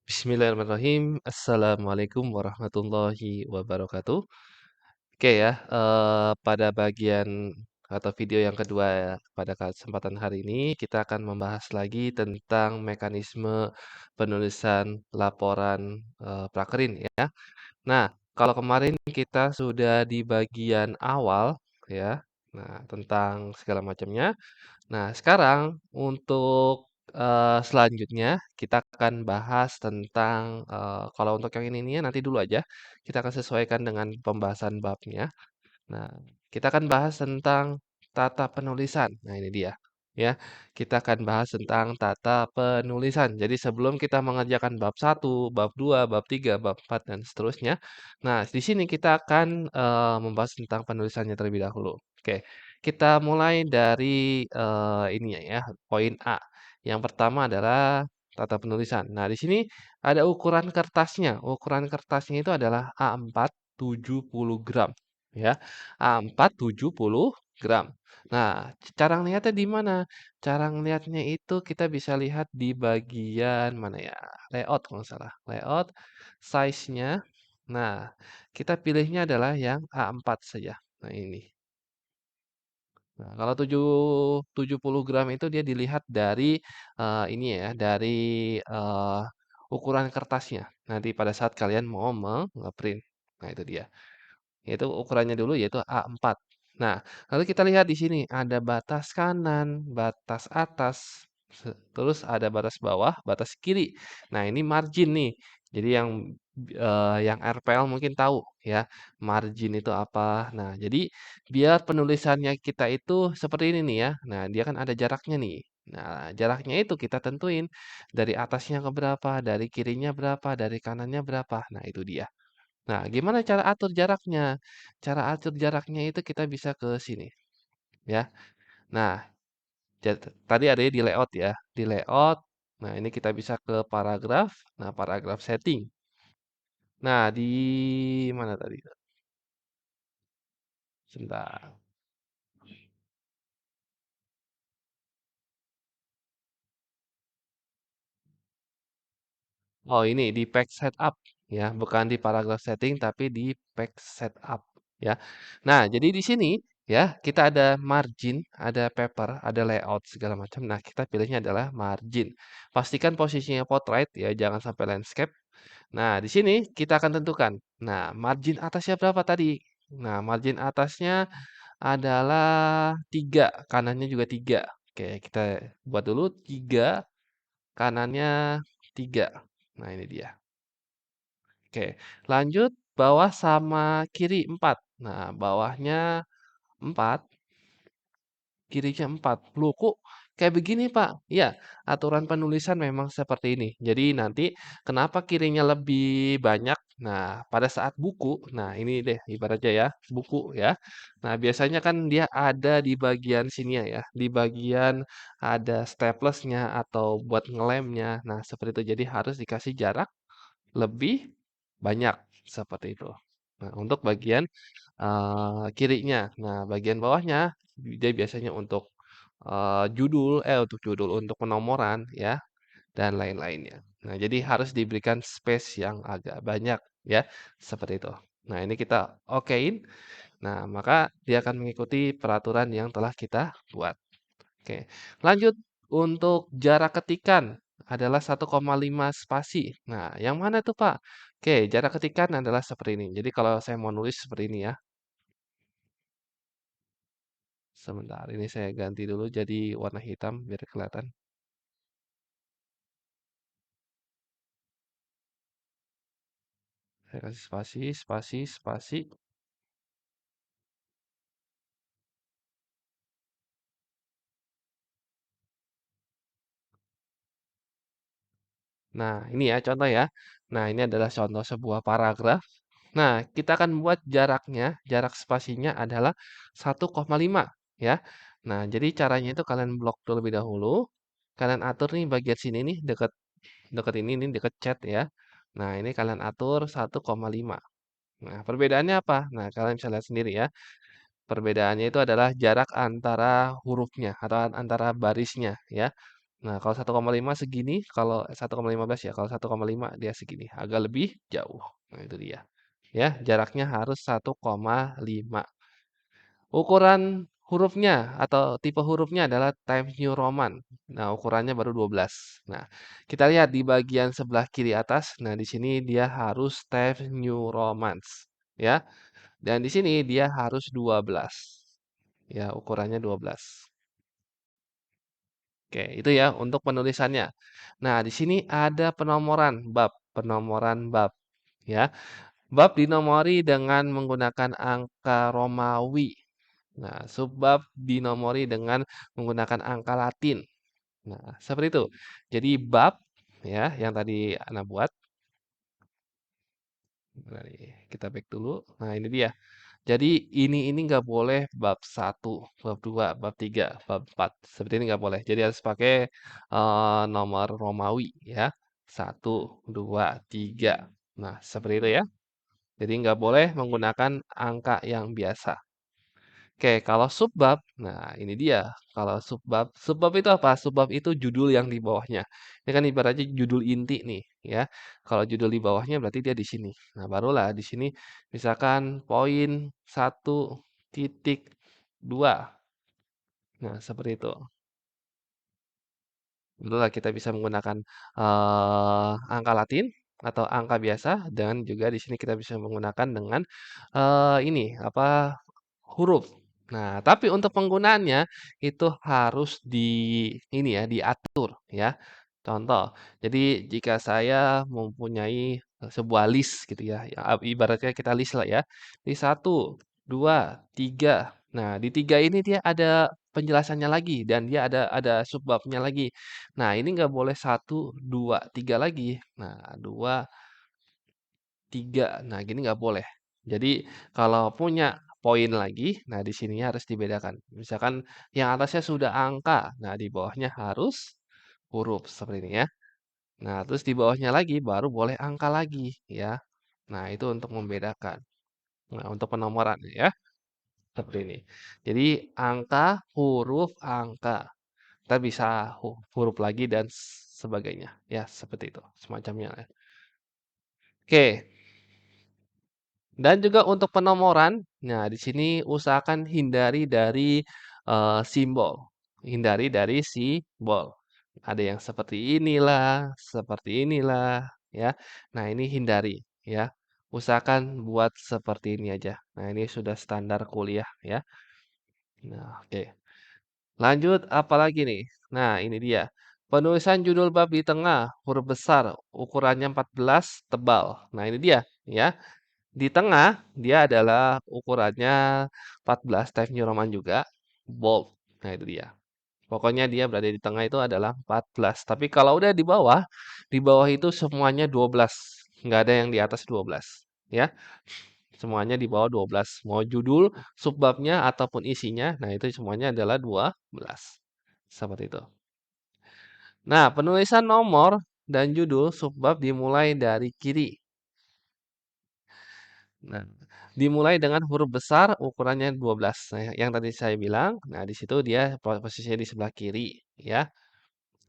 Bismillahirrahmanirrahim. Assalamualaikum warahmatullahi wabarakatuh. Oke ya, pada bagian atau video yang kedua ya, pada kesempatan hari ini kita akan membahas lagi tentang mekanisme penulisan laporan prakerin ya. Nah, kalau kemarin kita sudah di bagian awal ya, nah tentang segala macamnya. Nah, sekarang untuk, selanjutnya kita akan bahas tentang, kalau untuk yang ini nanti dulu aja, kita akan sesuaikan dengan pembahasan babnya. Nah, kita akan bahas tentang tata penulisan. Nah, ini dia, ya. Kita akan bahas tentang tata penulisan. Jadi sebelum kita mengerjakan bab satu, bab 2, bab 3, bab 4 dan seterusnya. Nah, di sini kita akan, membahas tentang penulisannya terlebih dahulu. Oke, kita mulai dari, ini ya, poin A. Yang pertama adalah tata penulisan. Nah, di sini ada ukuran kertasnya. Ukuran kertasnya itu adalah A4 70 gram, ya. A4 70 gram. Nah, cara ngelihatnya di mana? Cara ngelihatnya itu kita bisa lihat di bagian mana ya? Layout kalau nggak salah. Layout, size-nya. Nah, kita pilihnya adalah yang A4 saja. Nah, ini. Nah, kalau 70 gram itu dia dilihat dari ini ya, dari eh, ukuran kertasnya. Nanti pada saat kalian mau nge-print. Nah, itu dia. Yaitu ukurannya dulu yaitu A4. Nah, lalu kita lihat di sini ada batas kanan, batas atas, terus ada batas bawah, batas kiri. Nah, ini margin nih. Jadi yang RPL mungkin tahu ya, margin itu apa. Nah, jadi biar penulisannya kita itu seperti ini nih ya. Nah, dia kan ada jaraknya nih. Nah, jaraknya itu kita tentuin dari atasnya ke berapa, dari kirinya berapa, dari kanannya berapa. Nah, itu dia. Nah, gimana cara atur jaraknya? Cara atur jaraknya itu kita bisa ke sini, ya. Nah, tadi ada di layout ya, di layout. Nah, ini kita bisa ke paragraf. Nah, paragraf setting. Nah, di mana tadi? Sebentar. Oh, ini di page setup ya, bukan di paragraph setting tapi di page setup ya. Nah, jadi di sini ya kita ada margin, ada paper, ada layout segala macam. Nah, kita pilihnya adalah margin. Pastikan posisinya portrait ya, jangan sampai landscape. Nah, di sini kita akan tentukan. Nah, margin atasnya berapa tadi? Nah, margin atasnya adalah 3, kanannya juga 3. Oke, kita buat dulu 3, kanannya 3. Nah, ini dia. Oke, lanjut bawah sama kiri 4. Nah, bawahnya 4, kirinya 4. Loh, kok kayak begini, Pak? Ya, aturan penulisan memang seperti ini. Jadi nanti kenapa kirinya lebih banyak? Nah, pada saat buku, nah ini deh ibaratnya ya, buku ya. Nah, biasanya kan dia ada di bagian sini ya, di bagian ada staplesnya atau buat ngelemnya. Nah, seperti itu. Jadi harus dikasih jarak lebih banyak, seperti itu. Nah, untuk bagian, kirinya. Nah, bagian bawahnya, dia biasanya untuk, untuk judul, untuk penomoran ya, dan lain-lainnya. Nah, jadi harus diberikan space yang agak banyak ya, seperti itu. Nah, ini kita okein. Nah, maka dia akan mengikuti peraturan yang telah kita buat. Oke, lanjut untuk jarak ketikan adalah 1,5 spasi. Nah, yang mana tuh, Pak? Oke, jarak ketikan adalah seperti ini. Jadi kalau saya mau nulis seperti ini ya. Sebentar, ini saya ganti dulu jadi warna hitam biar kelihatan. Saya kasih spasi, spasi, spasi. Nah, ini ya contoh ya. Nah, ini adalah contoh sebuah paragraf. Nah, kita akan buat jaraknya, jarak spasinya adalah 1,5 ya. Nah, jadi caranya itu kalian blok terlebih dahulu. Kalian atur nih bagian sini nih dekat dekat ini nih dekat chat ya. Nah, ini kalian atur 1,5. Nah, perbedaannya apa? Nah, kalian bisa lihat sendiri ya. Perbedaannya itu adalah jarak antara hurufnya atau antara barisnya ya. Nah, kalau 1,5 segini, kalau 1,15 ya, kalau 1,5 dia segini, agak lebih jauh. Nah, itu dia. Ya, jaraknya harus 1,5. Ukuran hurufnya atau tipe hurufnya adalah Times New Roman. Nah, ukurannya baru 12. Nah, kita lihat di bagian sebelah kiri atas. Nah, di sini dia harus Times New Romans, ya. Dan di sini dia harus 12. Ya, ukurannya 12. Oke, itu ya untuk penulisannya. Nah, di sini ada penomoran bab, ya. Bab dinomori dengan menggunakan angka Romawi. Nah, subbab dinomori dengan menggunakan angka Latin. Nah, seperti itu. Jadi bab ya yang tadi Ana buat. Kita back dulu. Nah, ini dia. Jadi ini nggak boleh bab satu, bab 2, bab 3, bab 4. Seperti ini nggak boleh. Jadi harus pakai nomor Romawi ya. Satu, 2, 3. Nah, seperti itu ya. Jadi nggak boleh menggunakan angka yang biasa. Oke, kalau subbab, nah ini dia. Kalau subbab itu apa? Subbab itu judul yang di bawahnya. Ini kan ibaratnya judul inti nih, ya. Kalau judul di bawahnya berarti dia di sini. Nah, barulah di sini misalkan poin 1,2. Nah, seperti itu. Barulah kita bisa menggunakan angka Latin atau angka biasa dan juga di sini kita bisa menggunakan dengan ini apa huruf. Nah, tapi untuk penggunaannya itu harus ini ya, diatur ya. Contoh, jadi jika saya mempunyai sebuah list gitu ya, ya ibaratnya kita list lah ya. Di satu, dua, tiga. Nah, di tiga ini dia ada penjelasannya lagi dan dia ada subbabnya lagi. Nah, ini nggak boleh satu, dua, tiga lagi. Nah, dua, tiga. Nah, gini nggak boleh. Jadi kalau punya poin lagi, nah di sininya harus dibedakan. Misalkan yang atasnya sudah angka, nah di bawahnya harus huruf seperti ini ya. Nah, terus di bawahnya lagi baru boleh angka lagi ya. Nah, itu untuk membedakan. Nah, untuk penomoran ya, seperti ini. Jadi angka, huruf, angka. Kita bisa huruf lagi dan sebagainya. Ya, seperti itu. Semacamnya ya. Oke, dan juga untuk penomoran, nah di sini usahakan hindari dari simbol. Hindari dari simbol. Ada yang seperti inilah, ya. Nah, ini hindari, ya. Usahakan buat seperti ini aja. Nah, ini sudah standar kuliah, ya. Nah, oke. Lanjut, apalagi nih? Nah, ini dia. Penulisan judul bab di tengah, huruf besar, ukurannya 14, tebal. Nah, ini dia, ya. Di tengah, dia adalah ukurannya 14 Times New Roman juga, bold. Nah, itu dia. Pokoknya dia berada di tengah itu adalah 14. Tapi kalau udah di bawah itu semuanya 12. Nggak ada yang di atas 12. Ya, semuanya di bawah 12. Mau judul, subbabnya, ataupun isinya, nah itu semuanya adalah 12. Seperti itu. Nah, penulisan nomor dan judul subbab dimulai dari kiri. Nah, dimulai dengan huruf besar ukurannya 12. Nah, yang tadi saya bilang, nah di situ dia posisinya di sebelah kiri, ya.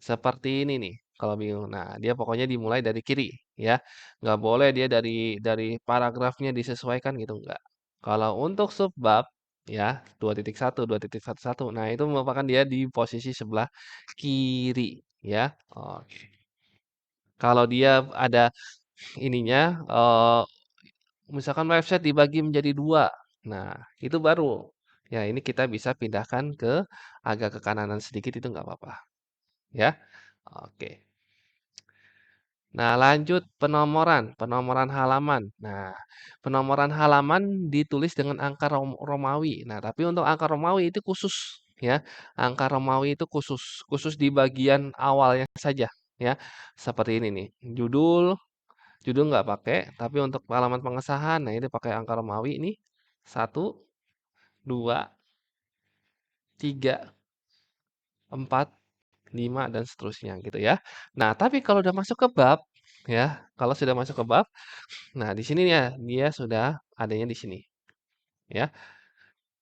Seperti ini nih, kalau bingung. Nah, dia pokoknya dimulai dari kiri, ya. Nggak boleh dia dari paragrafnya disesuaikan gitu, nggak. Kalau untuk subbab, ya, 2.1, 2.11. Nah, itu merupakan dia di posisi sebelah kiri, ya. Oke. Kalau dia ada ininya, misalkan website dibagi menjadi dua. Nah, itu baru. Ya, ini kita bisa pindahkan ke agak ke kananan sedikit itu nggak apa-apa. Ya, oke. Nah, lanjut penomoran halaman. Nah, penomoran halaman ditulis dengan angka Romawi. Nah, tapi untuk angka Romawi itu khusus ya. Angka Romawi itu khusus di bagian awalnya saja ya. Seperti ini nih. Judul nggak pakai, tapi untuk halaman pengesahan, nah ini pakai angka Romawi ini. Satu, dua, tiga, empat, lima, dan seterusnya gitu ya. Nah, tapi kalau udah masuk ke bab, ya, kalau sudah masuk ke bab, nah di sini ya dia sudah adanya di sini, ya.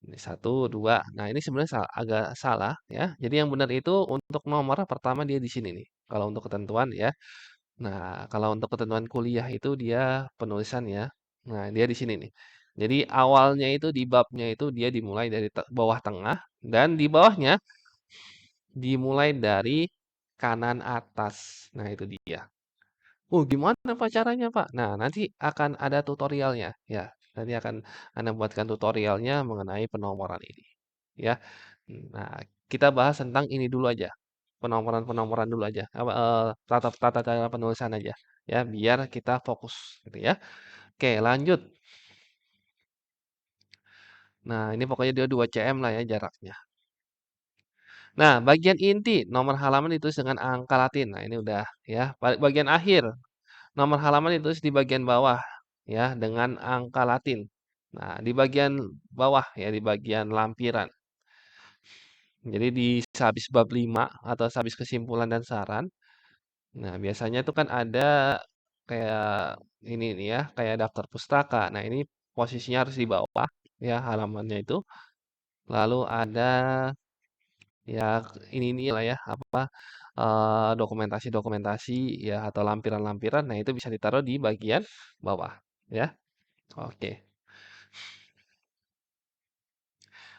Ini 1, 2. Nah, ini sebenarnya agak salah ya. Jadi yang benar itu untuk nomor pertama dia di sini nih. Kalau untuk ketentuan ya. Nah, kalau untuk ketentuan kuliah itu dia penulisan ya. Nah, dia di sini nih. Jadi awalnya itu di babnya itu dia dimulai dari bawah tengah dan di bawahnya dimulai dari kanan atas. Nah, itu dia. Oh, gimana Pak caranya, Pak? Nah, nanti akan ada tutorialnya ya. Nanti akan Anda buatkan tutorialnya mengenai penomoran ini ya. Nah, kita bahas tentang ini dulu aja. Penomoran-penomoran dulu aja. Tata tata cara penulisan aja ya, biar kita fokus gitu ya. Oke, lanjut. Nah, ini pokoknya dia 2 cm lah ya jaraknya. Nah, bagian inti nomor halaman ditulis dengan angka Latin. Nah, ini udah ya. Bagian akhir nomor halaman ditulis di bagian bawah ya dengan angka Latin. Nah, di bagian bawah ya di bagian lampiran. Jadi di sehabis bab 5 atau sehabis kesimpulan dan saran. Nah, biasanya itu kan ada kayak ini nih ya, kayak daftar pustaka. Nah, ini posisinya harus di bawah ya halamannya itu. Lalu ada ya ini lah ya apa dokumentasi-dokumentasi ya atau lampiran-lampiran. Nah, itu bisa ditaruh di bagian bawah ya. Oke.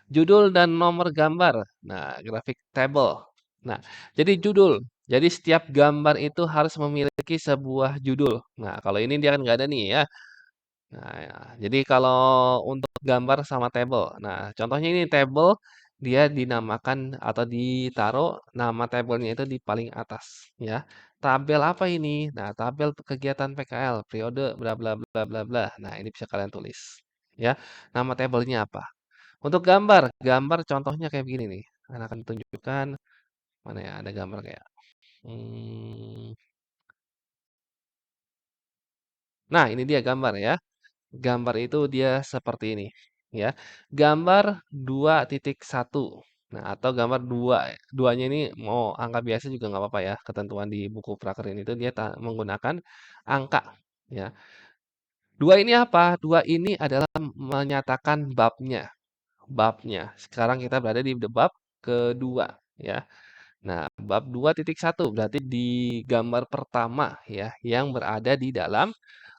Judul dan nomor gambar. Nah, grafik table. Nah, jadi judul. Jadi setiap gambar itu harus memiliki sebuah judul. Nah, kalau ini dia kan nggak ada nih ya. Nah, ya. Jadi kalau untuk gambar sama table. Nah, contohnya ini table dia dinamakan atau ditaruh nama tabelnya itu di paling atas ya. Tabel apa ini? Nah, tabel kegiatan PKL periode bla bla bla bla bla. Nah, ini bisa kalian tulis ya. Nama tabelnya apa? Untuk gambar, gambar contohnya kayak begini nih. Akan tunjukkan mana ya ada gambar kayak. Hmm, Nah, ini dia gambar ya. Gambar itu dia seperti ini ya. Gambar 2.1. Nah, atau gambar 2. Duanya ini mau angka biasa juga nggak apa-apa ya. Ketentuan di buku prakerin itu dia menggunakan angka ya. Dua ini apa? Dua ini adalah menyatakan babnya. Babnya. Sekarang kita berada di bab kedua ya. Nah, bab 2.1 berarti di gambar pertama ya yang berada di dalam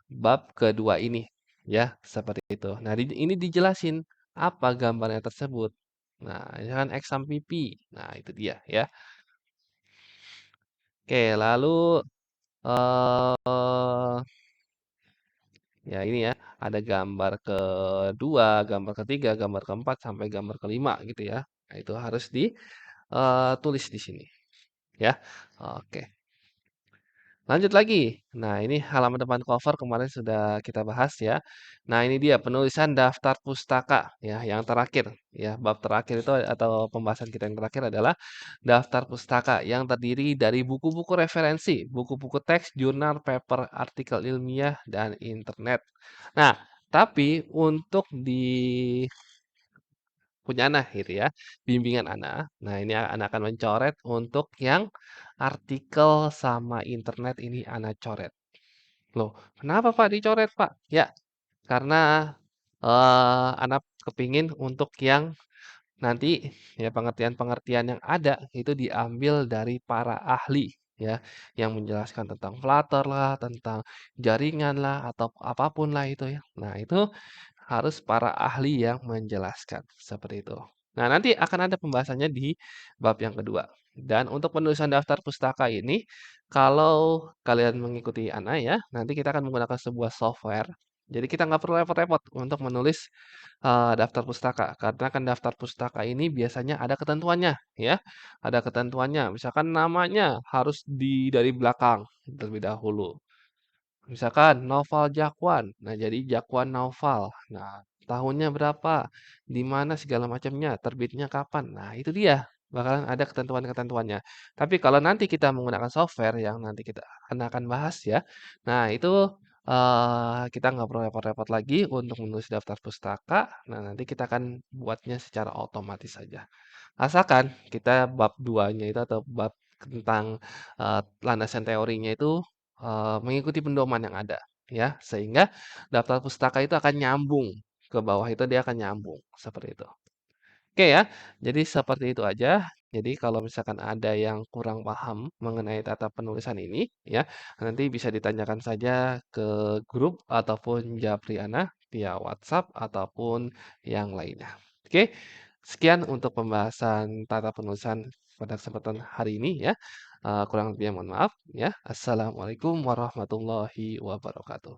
bab kedua ini ya, seperti itu. Nah, ini dijelasin apa gambarnya tersebut. Nah, ini kan X sampai Pi. Nah, itu dia ya. Oke, lalu eh ya ini ya, ada gambar kedua, gambar ketiga, gambar keempat sampai gambar kelima gitu ya. Nah, itu harus ditulis di sini ya. Oke. Lanjut lagi. Nah, ini halaman depan cover kemarin sudah kita bahas ya. Nah, ini dia penulisan daftar pustaka ya, yang terakhir ya. Bab terakhir itu atau pembahasan kita yang terakhir adalah daftar pustaka yang terdiri dari buku-buku referensi, buku-buku teks, jurnal, paper, artikel ilmiah dan internet. Nah, tapi untuk di punya anak gitu ya, bimbingan anak. Nah, ini anak akan mencoret untuk yang artikel sama internet ini anak coret. Loh, kenapa Pak dicoret Pak? Ya, karena anak kepingin untuk yang nanti ya pengertian-pengertian yang ada itu diambil dari para ahli ya yang menjelaskan tentang Flutter lah, tentang jaringan lah atau apapun lah itu ya. Nah, itu harus para ahli yang menjelaskan, seperti itu. Nah, nanti akan ada pembahasannya di bab yang kedua. Dan untuk penulisan daftar pustaka ini, kalau kalian mengikuti Ana ya, nanti kita akan menggunakan sebuah software. Jadi kita nggak perlu repot-repot untuk menulis daftar pustaka, karena kan daftar pustaka ini biasanya ada ketentuannya, ya, ada ketentuannya. Misalkan namanya harus dari belakang terlebih dahulu. Misalkan Noval Jakwan. Nah, jadi Jakwan Noval. Nah, tahunnya berapa? Di mana segala macamnya, terbitnya kapan. Nah, itu dia. Bakalan ada ketentuan-ketentuannya. Tapi kalau nanti kita menggunakan software yang nanti kita akan bahas ya. Nah, itu kita nggak perlu repot-repot lagi untuk menulis daftar pustaka. Nah, nanti kita akan buatnya secara otomatis saja. Asalkan kita bab 2-nya itu atau bab tentang landasan teorinya itu mengikuti pedoman yang ada ya sehingga daftar pustaka itu akan nyambung ke bawah itu dia akan nyambung seperti itu. Oke ya, jadi seperti itu aja. Jadi kalau misalkan ada yang kurang paham mengenai tata penulisan ini, ya, nanti bisa ditanyakan saja ke grup ataupun Japriana via WhatsApp ataupun yang lainnya. Oke, sekian untuk pembahasan tata penulisan pada kesempatan hari ini ya. Kurang lebihnya mohon maaf ya. Assalamualaikum warahmatullahi wabarakatuh.